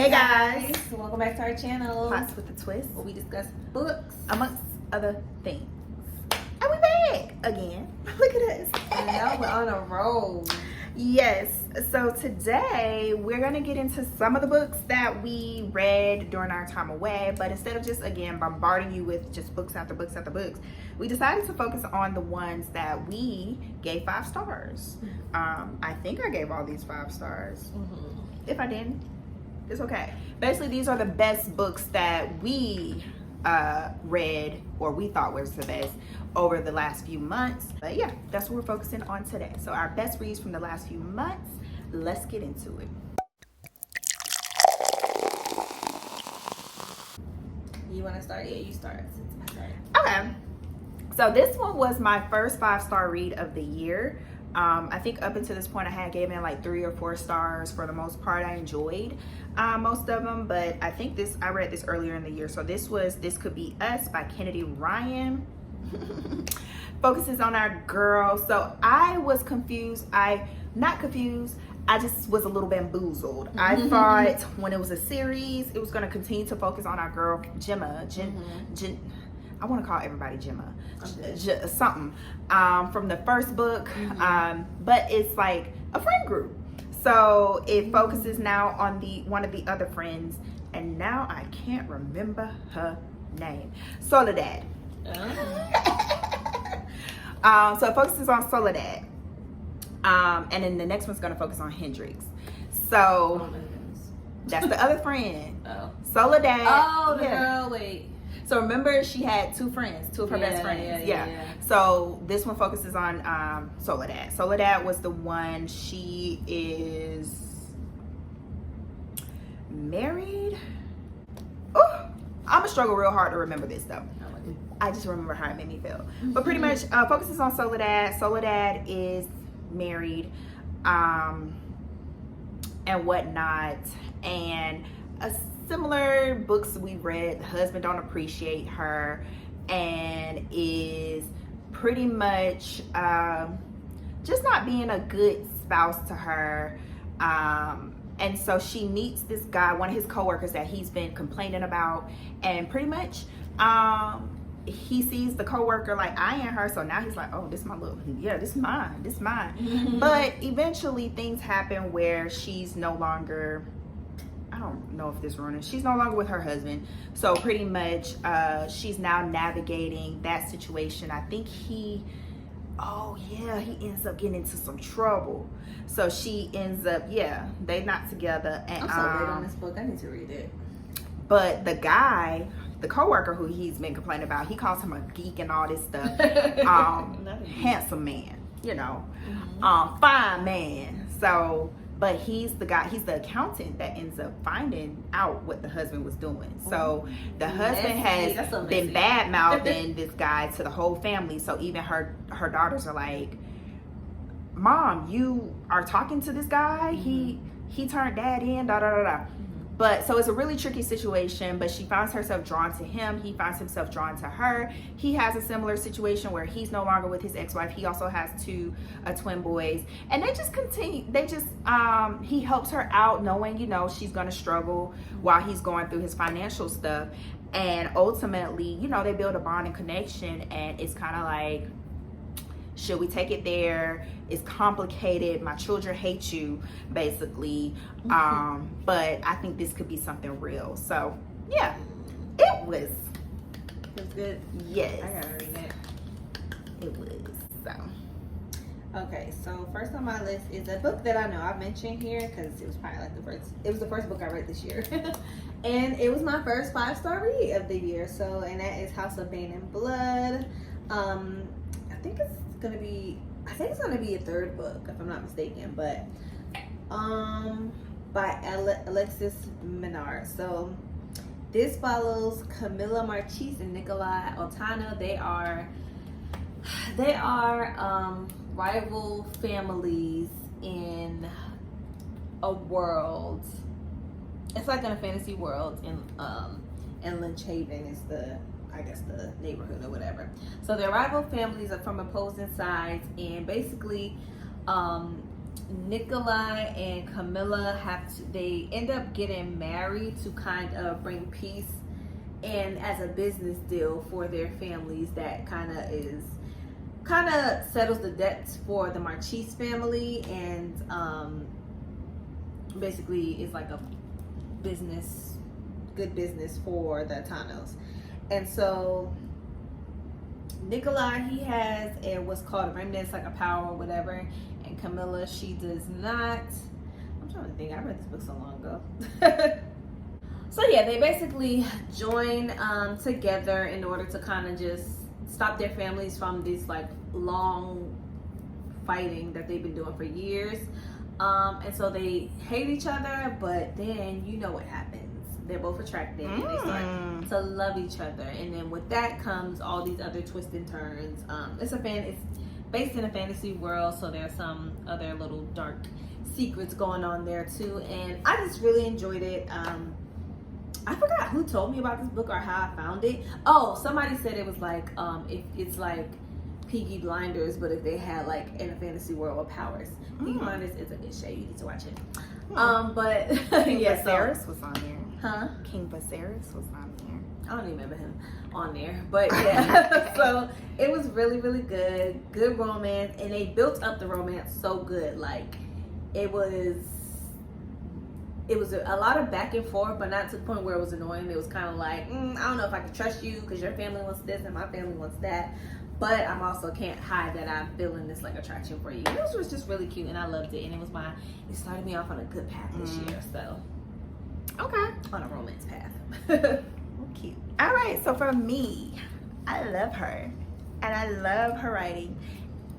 Hey guys, welcome back to our channel. Pots with a Twist, where we discuss books amongst other things. And we back again. Look at us. and now we're on a roll. Yes, so today we're gonna get into some of the books that we read during our time away, but instead of just again bombarding you with just books after books after books, we decided to focus on the ones that we gave 5 stars. I think I gave all these 5 stars. If I didn't, it's okay. Basically, these are the best books that we read, or we thought was the best over the last few months. But yeah, that's what we're focusing on today. So our best reads from the last few months. Let's get into it. You want to start? Yeah, you start. Since I started. Okay. So this one was my first 5-star read of the year. I think up until this point I had gave it like 3 or 4 stars. For the most part, I enjoyed most of them, but I think I read this earlier in the year. So this was This Could Be Us by Kennedy Ryan. Focuses on our girl. So I was confused. Not confused, I just was a little bamboozled. I thought when it was a series, it was going to continue to focus on our girl Gemma. I want to call everybody Gemma. Something from the first book, but it's like a friend group. So it focuses now on one of the other friends, and now I can't remember her name. Soledad. So it focuses on Soledad, and then the next one's going to focus on Hendrix. So that's the other friend. Soledad. Oh, the girl. Wait. So remember, she had 2 friends, 2 of her best friends. Yeah. So this one focuses on Soledad. Soledad was the one. She is married. Oh, I'm gonna struggle real hard to remember this though. I just remember how it made me feel. But pretty much focuses on Soledad. Soledad is married, and whatnot, and similar books we read, the husband don't appreciate her and is pretty much just not being a good spouse to her, and so she meets this guy, one of his coworkers that he's been complaining about, and pretty much he sees the coworker like eyeing her, so now he's like, oh, this is my little, this is mine. But eventually things happen where she's no longer, I don't know if this running. She's no longer with her husband. So pretty much she's now navigating that situation. I think he ends up getting into some trouble. So she ends up, they're not together. And, I'm so good on this book. I need to read it. But the guy, the coworker who he's been complaining about, he calls him a geek and all this stuff. Handsome man, fine man. So, but he's the guy, he's the accountant that ends up finding out what the husband was doing. So the husband has been bad mouthing this guy to the whole family. So even her daughters are like, Mom, you are talking to this guy? He turned dad in, da da da da. But so it's a really tricky situation, but she finds herself drawn to him. He finds himself drawn to her. He has a similar situation where he's no longer with his ex-wife. He also has 2 twin boys, and they just continue. He helps her out knowing, she's going to struggle while he's going through his financial stuff. And ultimately, they build a bond and connection, and it's kind of like, should we take it there? It's complicated. My children hate you, basically. But I think this could be something real. So, yeah, it was good. Yes. I gotta read it. It was. So. Okay, so first on my list is a book that I know I've mentioned here because it was probably like the first book I read this year. And it was my first 5-star read of the year. So, and that is House of Bane and Blood. I think it's gonna be a 3rd book if I'm not mistaken, but by Alexis Menard. So this follows Camilla Marchese and Nikolai Otano. They are rival families in a world. It's like in a fantasy world, and Lynch Haven is the neighborhood or whatever. So their rival families are from opposing sides, and basically Nikolai and Camilla they end up getting married to kind of bring peace and as a business deal for their families. That kind of settles the debts for the Marchese family, and basically is like a good business for the Tanos. And so Nikolai, he has what's called a remnants, like a power or whatever, and Camilla, she does not. I'm trying to think, I read this book so long ago. So yeah, they basically join together in order to kind of just stop their families from this like long fighting that they've been doing for years. And so they hate each other, but then you know what happens. They're both attracted and they start to love each other. And then with that comes all these other twists and turns. It's based in a fantasy world, so there's some other little dark secrets going on there too. And I just really enjoyed it. I forgot who told me about this book or how I found it. Oh, somebody said it was like if it's like Peaky Blinders, but if they had like in a fantasy world with powers. Peaky Blinders is a good show. You need to watch it. But King yeah, Viserys was on there. Huh? King Viserys was on there. I don't even remember him on there, but yeah. So it was really, really good romance, and they built up the romance so good. Like it was a lot of back and forth, but not to the point where it was annoying. It was kind of like, I don't know if I can trust you because your family wants this and my family wants that, but I'm also can't hide that I'm feeling this like attraction for you. And it was just really cute, and I loved it, and it started me off on a good path this year. So Okay. on a romance path. Cute. All right, so for me, I love her, and I love her writing.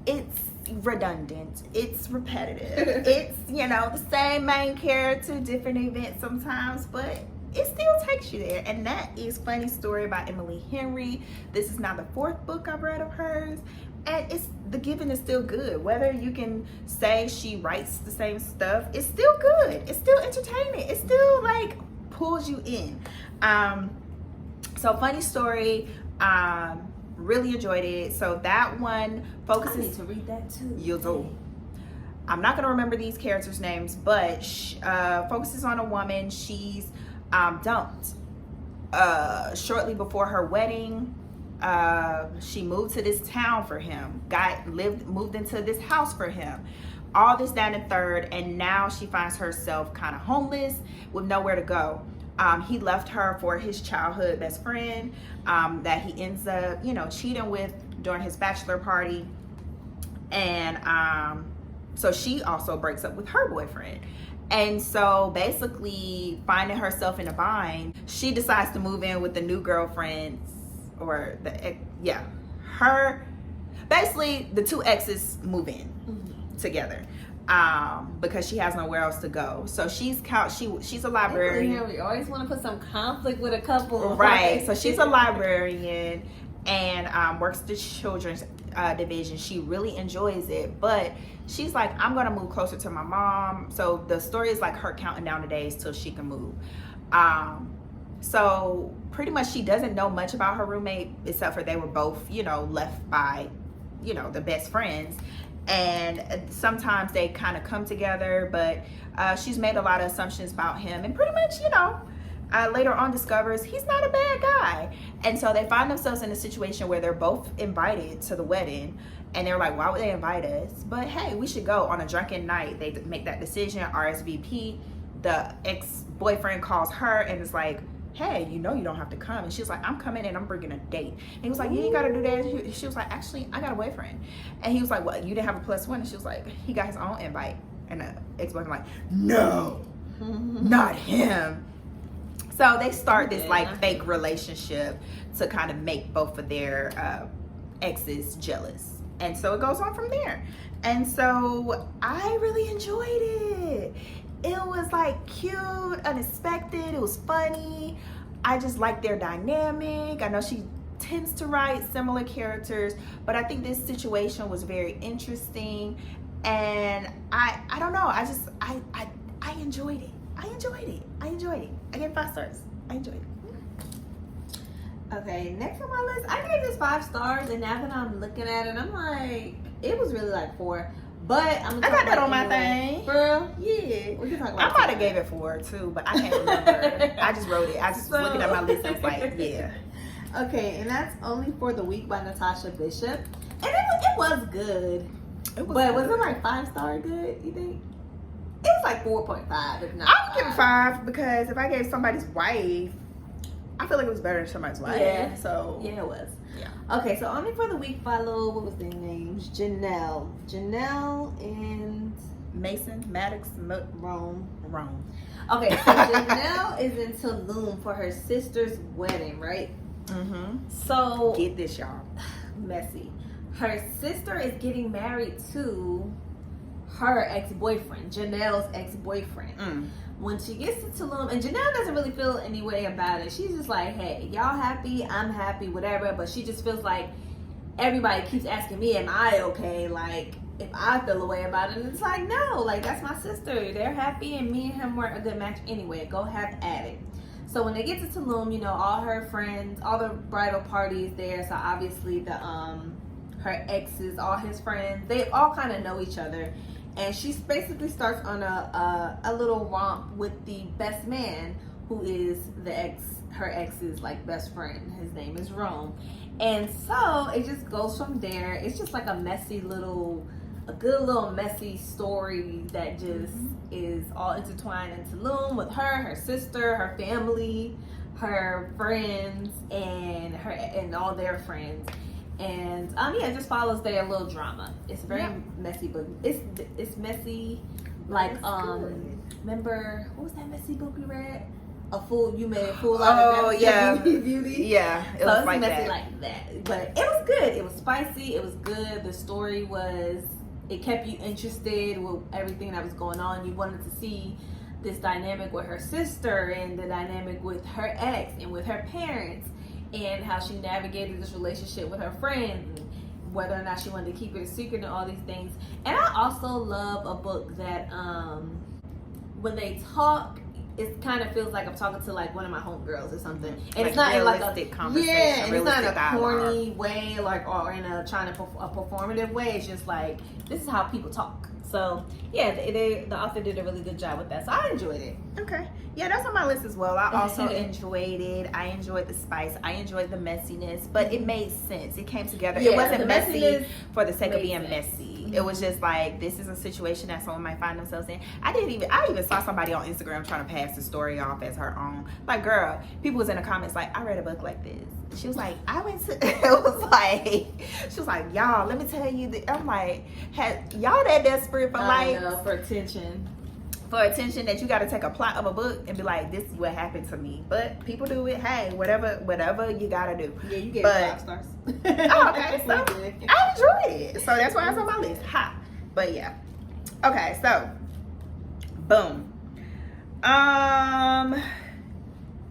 It's redundant, it's repetitive, it's the same main character, different events sometimes, but it still takes you there. And that is Funny Story by Emily Henry. This is now the 4th book I've read of hers, and the giving is still good. Whether you can say she writes the same stuff, it's still good, it's still entertaining, it still like pulls you in. So Funny Story, really enjoyed it. So that one focuses. I need to read that too. You'll do. I'm not gonna remember these characters' names, but focuses on a woman. She's dumped shortly before her wedding. She moved to this town for him. Moved into this house for him. All this, that, and third, and now she finds herself kind of homeless with nowhere to go. He left her for his childhood best friend that he ends up, cheating with during his bachelor party. And so she also breaks up with her boyfriend. And so basically finding herself in a bind, she decides to move in with the new girlfriend, or basically the two exes move in together. Because she has nowhere else to go. So she's a librarian. We always want to put some conflict with a couple. Right. So she's a librarian and works the children's division. She really enjoys it, but she's like, I'm gonna move closer to my mom. So the story is like her counting down the days till she can move. So pretty much she doesn't know much about her roommate except for they were both, left by, the best friends. And sometimes they kind of come together, but she's made a lot of assumptions about him, and pretty much, later on discovers he's not a bad guy. And so they find themselves in a situation where they're both invited to the wedding, and they're like, why would they invite us? But hey, we should go. On a drunken night, they make that decision, RSVP. The ex-boyfriend calls her and is like, hey, you don't have to come. And she was like, I'm coming and I'm bringing a date. And he was like, you ain't gotta do that. She was like, actually, I got a boyfriend. And he was like, well, you didn't have a +1. And she was like, he got his own invite. And the ex-boyfriend like, no, not him. So they start this like fake relationship to kind of make both of their exes jealous. And so it goes on from there. And so I really enjoyed it. It was like cute, unexpected, it was funny. I just like their dynamic. I know she tends to write similar characters, but I think this situation was very interesting. And I don't know, I enjoyed it. I enjoyed it. I gave 5 stars. I enjoyed it. Okay, next on my list, I gave this 5 stars, and now that I'm looking at it, I'm like, it was really like 4. But I got that on my thing. Girl, yeah. We can talk I about might have gave it 4 too, but I can't remember. I just wrote it. I just was looking at my list and was like, yeah. Okay, and that's Only for the Week by Natasha Bishop. And it was good. Was it like 5-star good, you think? It was like 4.5, if not. I would give it 5 because if I gave somebody's wife, I feel like it was better than somebody's wife. Yeah. So yeah, it was. Yeah. Okay, so Only for the Week follow, what was their names? Janelle and Mason, Maddox, Rome. Okay, so Janelle is in Tulum for her sister's wedding, right? Mm-hmm. So get this, y'all. Messy. Her sister is getting married to her ex-boyfriend, Janelle's ex-boyfriend. When she gets to Tulum, and Janelle doesn't really feel any way about it. She's just like, hey, y'all happy, I'm happy, whatever. But she just feels like everybody keeps asking me, am I okay? Like, if I feel a way about it. And it's like, no, like, that's my sister. They're happy, and me and him weren't a good match anyway. Go have at it. So when they get to Tulum, you know, all her friends, all the bridal party is there. So obviously her exes, all his friends, they all kind of know each other. And she basically starts on a little romp with the best man, who is her ex's like best friend. His name is Rome. And so it just goes from there. It's just like a good little messy story that just is all intertwined in Tulum with her sister, her family, her friends, and all their friends. And it just follows their little drama. It's very messy, but it's messy. Like remember what was that messy book we read? You made a fool out of Beauty. Yeah, it was like messy like that. But it was good. It was spicy. It was good. The story it kept you interested with everything that was going on. You wanted to see this dynamic with her sister and the dynamic with her ex and with her parents, and how she navigated this relationship with her friends, and whether or not she wanted to keep it a secret and all these things. And I also love a book that when they talk, it kind of feels like I'm talking to like one of my homegirls or something. And like it's not in like a conversation, and it's not in a corny way, like, or in a trying to a performative way. It's just like, this is how people talk. So yeah, the author did a really good job with that. So I enjoyed it. Okay. Yeah, that's on my list as well. I also enjoyed it. I enjoyed the spice. I enjoyed the messiness, but it made sense. It came together. It wasn't messy for the sake of being messy. It was just like, this is a situation that someone might find themselves in. I even saw somebody on Instagram trying to pass the story off as her own. Like, girl, people was in the comments like, I read a book like this. She was like, she was like, y'all, let me tell you that. I'm like, y'all that desperate for for attention. For attention that you got to take a plot of a book and be like, this is what happened to me. But people do it. Hey, whatever you got to do. Yeah, you gave it 5 stars. Oh, okay. So I enjoyed it. So that's why it's on my list. Ha. But yeah. Okay, so boom.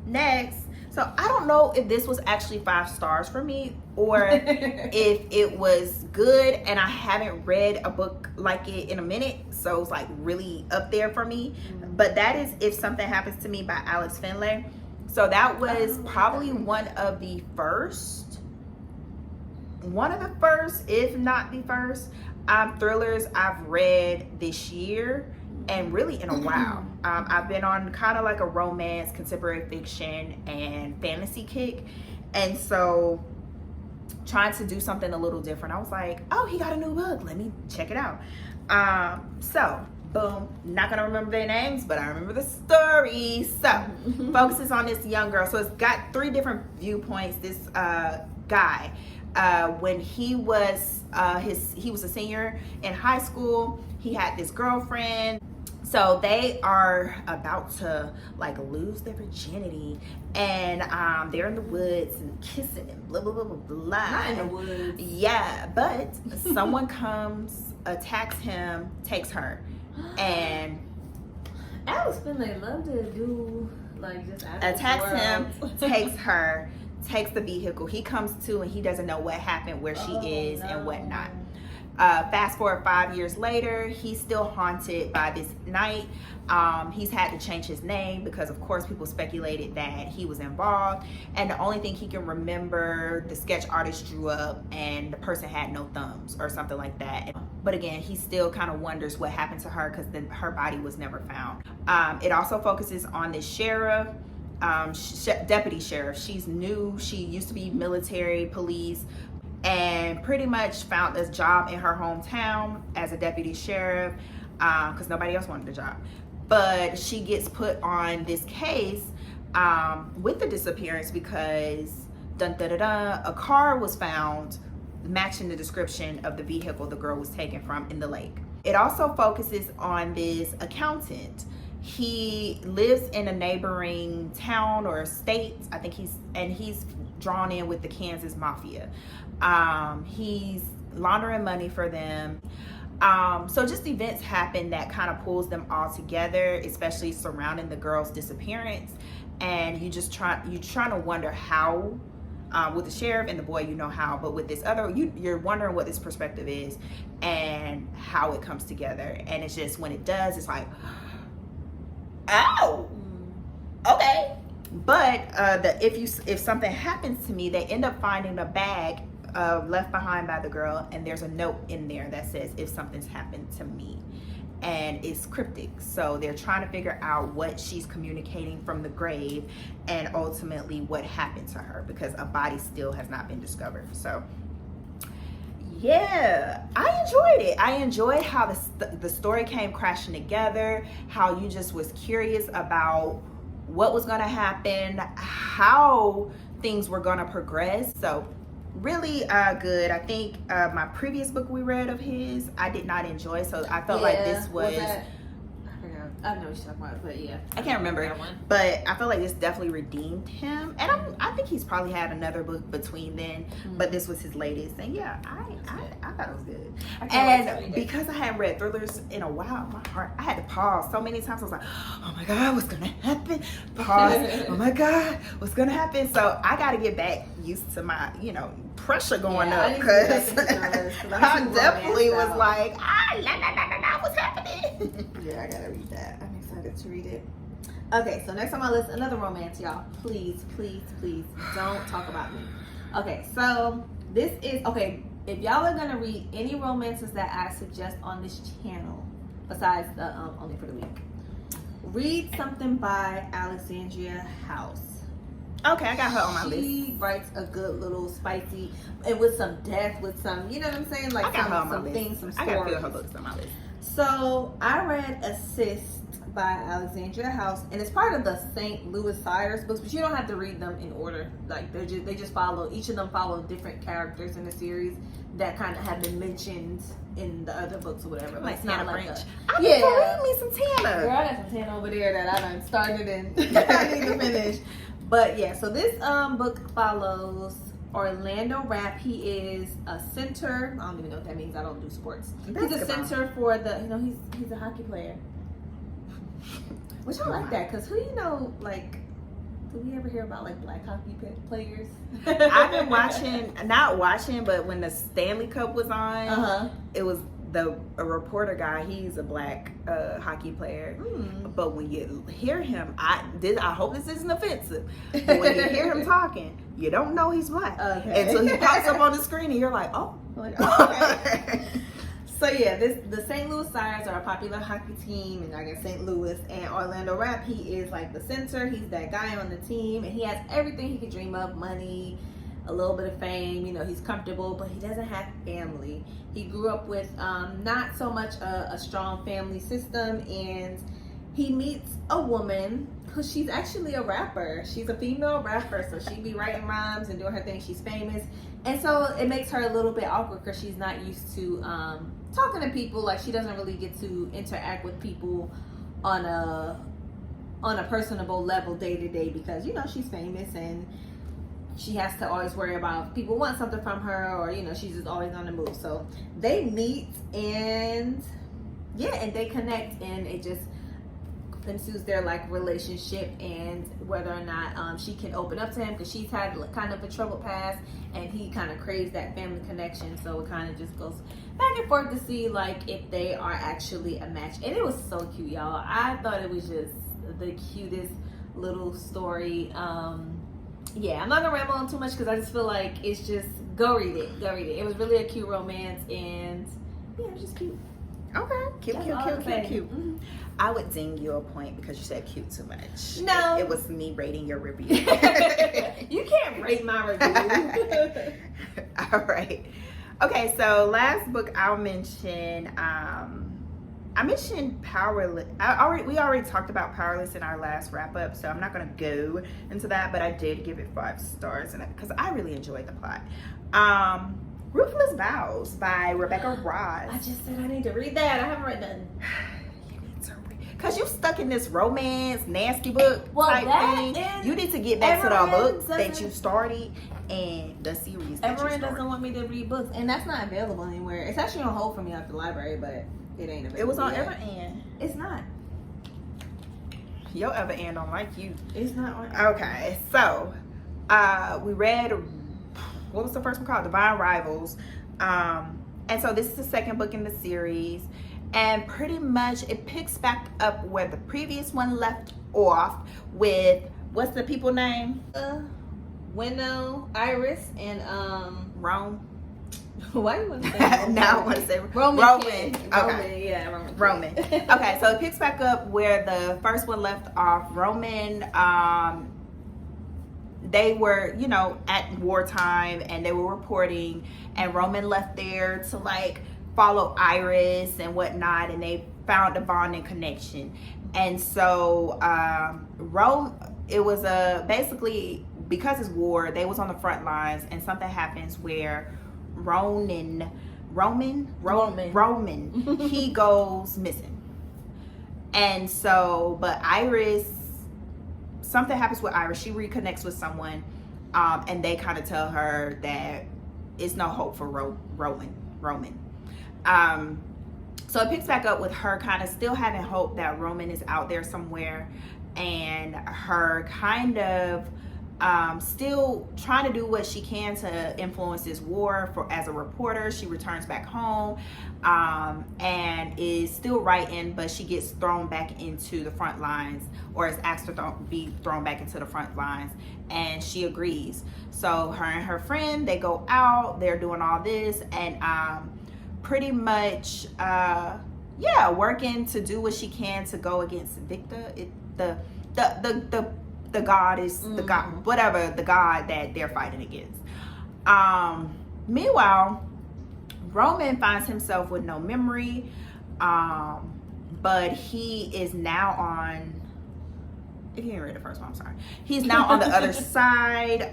Next. So I don't know if this was actually 5 stars for me or if it was good, and I haven't read a book like it in a minute, so it's like really up there for me. But that is If Something Happens to Me by Alex Finlay. So that was probably one of the first, if not the first, thrillers I've read this year, and really in a while. I've been on kind of like a romance, contemporary fiction, and fantasy kick, and so trying to do something a little different, I was like, oh, he got a new book, let me check it out. So boom, not gonna remember their names, but I remember the story. So focuses on this young girl. So it's got 3 different viewpoints. This guy, when he was a senior in high school, he had this girlfriend. So they are about to like lose their virginity, and they're in the woods and kissing and blah blah blah blah blah. Not in the woods. Yeah, but someone comes, attacks him, takes her, and Alex Finlay love to do like just attacks him, takes her, takes the vehicle. He comes to and he doesn't know what happened, where she is, and whatnot. Fast forward 5 years later, he's still haunted by this night. He's had to change his name because, of course, people speculated that he was involved. And the only thing he can remember, the sketch artist drew up and the person had no thumbs or something like that. But again, he still kind of wonders what happened to her because her body was never found. It also focuses on the sheriff, deputy sheriff. She's new. She used to be military, police, and pretty much found this job in her hometown as a deputy sheriff because nobody else wanted the job. But she gets put on this case with the disappearance because a car was found matching the description of the vehicle the girl was taken from in the lake. It also focuses on this accountant. He lives in a neighboring town or state. I think he's drawn in with the Kansas mafia. He's laundering money for them. So just events happen that kind of pulls them all together, especially surrounding the girl's disappearance. And you're trying to wonder how. With the sheriff and the boy, you know how, but with this other, you're wondering what this perspective is and how it comes together. And it's just, when it does, it's like, oh, okay. But if something happens to me, they end up finding a bag left behind by the girl, and there's a note in there that says, if something's happened to me. And it's cryptic, so they're trying to figure out what she's communicating from the grave and ultimately what happened to her, because a body still has not been discovered. So yeah, I enjoyed it. I enjoyed how the story came crashing together, how you just was curious about what was going to happen, how things were going to progress. So really good. I think my previous book we read of his, I did not enjoy, so I felt like this was I know what you're talking about, but yeah, I can't remember, but I felt like this definitely redeemed him, and I think he's probably had another book between then, but this was his latest, and yeah, I thought it was good. And because I hadn't read thrillers in a while, I had to pause so many times. I was like, oh my God, what's gonna happen? Pause. Oh my God, what's gonna happen? So I got to get back used to my, pressure going up, because I definitely was like, what's happening? Yeah, I gotta read that. I'm excited to read it. Okay, so next on my list, another romance, y'all. Please, please, please don't talk about me. Okay, so this is, if y'all are gonna read any romances that I suggest on this channel, besides the Only for the Week, read something by Alexandria House. Okay, I got her on my list. She writes a good little spicy, and with some depth, with some, you know what I'm saying? Like I got some things, some stories. I got a few of her books on my list. So I read Assist by Alexandria House, and it's part of the St. Louis Cyrus books, but you don't have to read them in order. Like they just follow, each of them follow different characters in the series that kind of have been mentioned in the other books or whatever. Like Tana French. I need to read me some Tana. Girl, I got some Tana over there that I done started and I need to finish. But yeah, so this book follows Orlando Rapp. He is a center. I don't even know what that means. I don't do sports. He's a center for the, he's a hockey player. Which I like that, because do we ever hear about like black hockey players? I've been not watching, but when the Stanley Cup was on, it was a reporter guy. He's a black hockey player. But when you hear him, I hope this isn't offensive, but when you hear him talking, you don't know he's black until he pops up on the screen and you're like, oh. Okay. So yeah, the St. Louis Cyrus are a popular hockey team, and I guess St. Louis, and Orlando Rapp, he is like the center. He's that guy on the team, and he has everything he could dream of: money, a little bit of fame. He's comfortable, but he doesn't have family. He grew up with not so much a strong family system, and he meets a woman who, she's actually a rapper. She's a female rapper, so she be writing rhymes and doing her thing. She's famous, and so it makes her a little bit awkward because she's not used to talking to people. Like, she doesn't really get to interact with people on a personable level day to day, because she's famous and she has to always worry about if people want something from her, or she's just always on the move. So they meet, and they connect, and it just ensues their relationship, and whether or not she can open up to him, because she's had kind of a troubled past, and he kind of craves that family connection. So it kind of just goes back and forth to see if they are actually a match. And it was so cute, y'all. I thought it was just the cutest little story. I'm not gonna ramble on too much because I just feel like it's just, go read it. It was really a cute romance, and Yeah, it was just cute. Okay, cute. Mm-hmm. I would ding you a point because you said cute too much. No. It was me rating your review. You can't rate my review. All right. Okay, so last book I'll mention, I mentioned Powerless. We already talked about Powerless in our last wrap up, so I'm not going to go into that, but I did give it 5 stars because I really enjoyed the plot. Ruthless Vows by Rebecca Ross. I just said I need to read that. I haven't read none. You need to read, because you stuck in this romance, nasty book type thing. You need to get back to the book that you started and the series that Everyone you started. doesn't want me to read books, and that's not available anywhere. It's actually on hold for me at the library, but it ain't available. It was on yet. Everand. It's not. Your Everand don't like you. It's not on. Okay, so we read, what was the first one called? Divine Rivals. And so this is the second book in the series, and pretty much it picks back up where the previous one left off with, what's the people name? Winnow, Iris, and Rome. Why you want to say Now I want to say Roman. Okay. Roman, yeah, Roman. Roman. Okay, so it picks back up where the first one left off. Roman, they were, you know, at wartime and they were reporting, and Roman left there to like follow Iris and whatnot, and they found a bonding connection. And so it was basically, because it's war, they was on the front lines, and something happens where Roman, he goes missing. And so, but Iris, something happens with Iris. She reconnects with someone, and they kind of tell her that it's no hope for Roman. So it picks back up with her kind of still having hope that Roman is out there somewhere, and her kind of still trying to do what she can to influence this war. As a reporter, she returns back home and is still writing, but she gets thrown back into the front lines, or is asked to be thrown back into the front lines, and she agrees. So her and her friend, they go out, they're doing all this, and pretty much working to do what she can to go against Victor, the god is the god, whatever the god that they're fighting against. Meanwhile, Roman finds himself with no memory, but he is now on, if you didn't read the first one, I'm sorry. He's now on the other side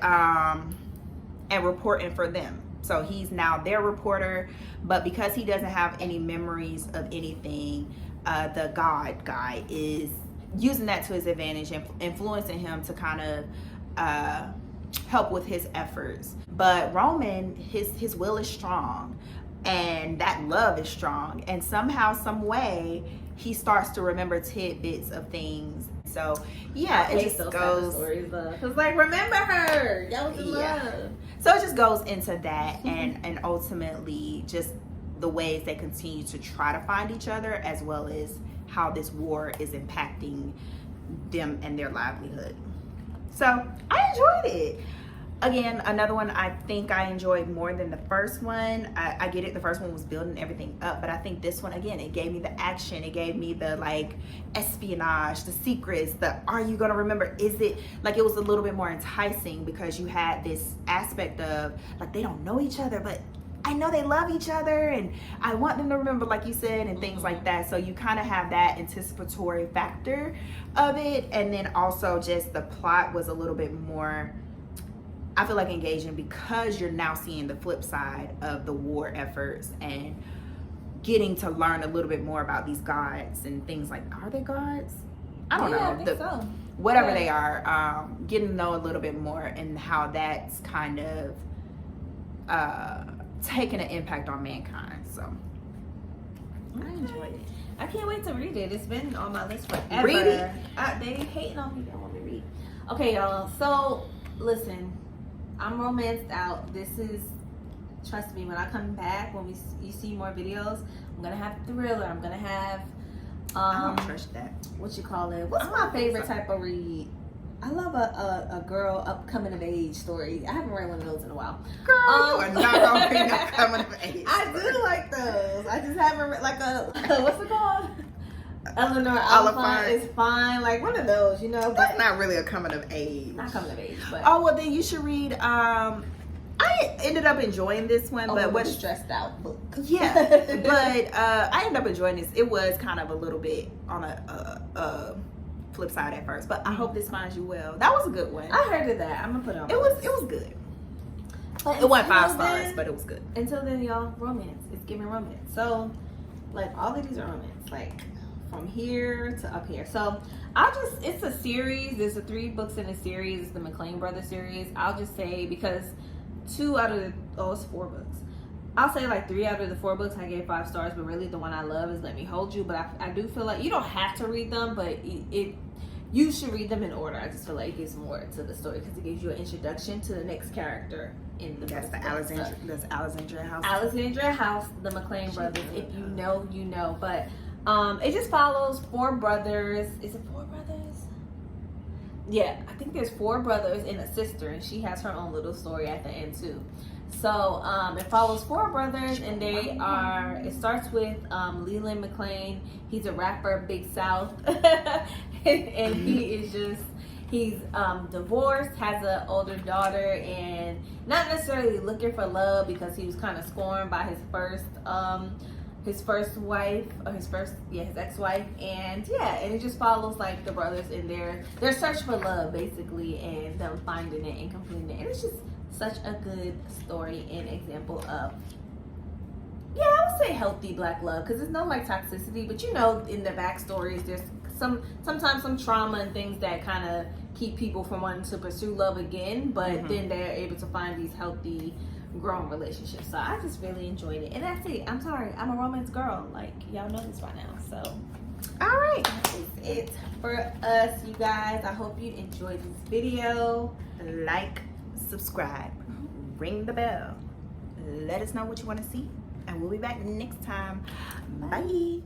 and reporting for them. So he's now their reporter, but because he doesn't have any memories of anything, the god guy is using that to his advantage and influencing him to kind of help with his efforts. But Roman, his will is strong, and that love is strong, and somehow, some way, he starts to remember tidbits of things. So yeah, it just goes, because like, remember her, y'all was in love. So it just goes into that, and ultimately just the ways they continue to try to find each other, as well as how this war is impacting them and their livelihood. So I enjoyed it. Again, another one I think I enjoyed more than the first one. I get it, the first one was building everything up, but I think this one, again, it gave me the action, it gave me the like espionage, the secrets, the are you gonna remember, is it, like, it was a little bit more enticing because you had this aspect of like, they don't know each other, but I know they love each other and I want them to remember, like you said, and things like that. So you kind of have that anticipatory factor of it. And then also just the plot was a little bit more, I feel like, engaging, because you're now seeing the flip side of the war efforts and getting to learn a little bit more about these gods and things like, are they gods? I don't know. I think so. Whatever they are, getting to know a little bit more and how that's kind of taking an impact on mankind. So I enjoyed it. I can't wait to read it. It's been on my list forever. Read it. They hating on me. They want me to read. Okay, y'all. So listen, I'm romanced out. This is, trust me, when I come back, when you see more videos, I'm gonna have thriller. I'm gonna have I don't trust that. what you call it? What's my favorite type of read? I love a girl coming of age story. I haven't read one of those in a while. Girl, you are not gonna read no coming of age. I do like those. I just haven't read like a what's it called? Eleanor Oliphant is fine. Like one of those, you know. But that's not really a coming of age. Not coming of age, but oh well, then you should read. I ended up enjoying this one, but what a stressed out book. Yeah, but I ended up enjoying this. It was kind of a little bit on a flip side at first, but I hope this finds you well. That was a good one. I heard of that. I'm gonna put it on. It was good. But it wasn't 5 stars, but it was good. Until then, y'all, romance. It's giving romance. So, like, all of these are romance. Like, from here to up here. So, it's a series. There's 3 books in a series. It's the McLean Brothers series. I'll just say, because 2 out of it's 4 books. I'll say like 3 out of the 4 books I gave 5 stars, but really the one I love is Let Me Hold You. But I do feel like you don't have to read them, but you should read them in order. I just feel like it gives more to the story because it gives you an introduction to the next character in the book. That's Alexandria House. Alexandria House, the McLean Brothers. If you know, you know. But it just follows 4 brothers. Is it 4 brothers? Yeah, I think there's 4 brothers and a sister, and she has her own little story at the end too. So it follows 4 brothers, and it starts with Leland McLean. He's a rapper, Big South, and he's divorced, has an older daughter, and not necessarily looking for love because he was kind of scorned by his first wife, or his ex-wife, and it just follows like the brothers in their search for love basically, and them finding it and completing it, and it's just such a good story and example of, I would say healthy black love, because there's no like toxicity, but you know, in the backstories there's sometimes some trauma and things that kind of keep people from wanting to pursue love again, but then they're able to find these healthy grown relationships. So I just really enjoyed it, and that's it. I'm sorry, I'm a romance girl, like y'all know this by now. So all right, that is it for us, you guys. I hope you enjoyed this video. Like, subscribe, ring the bell, let us know what you want to see, and we'll be back next time. Bye.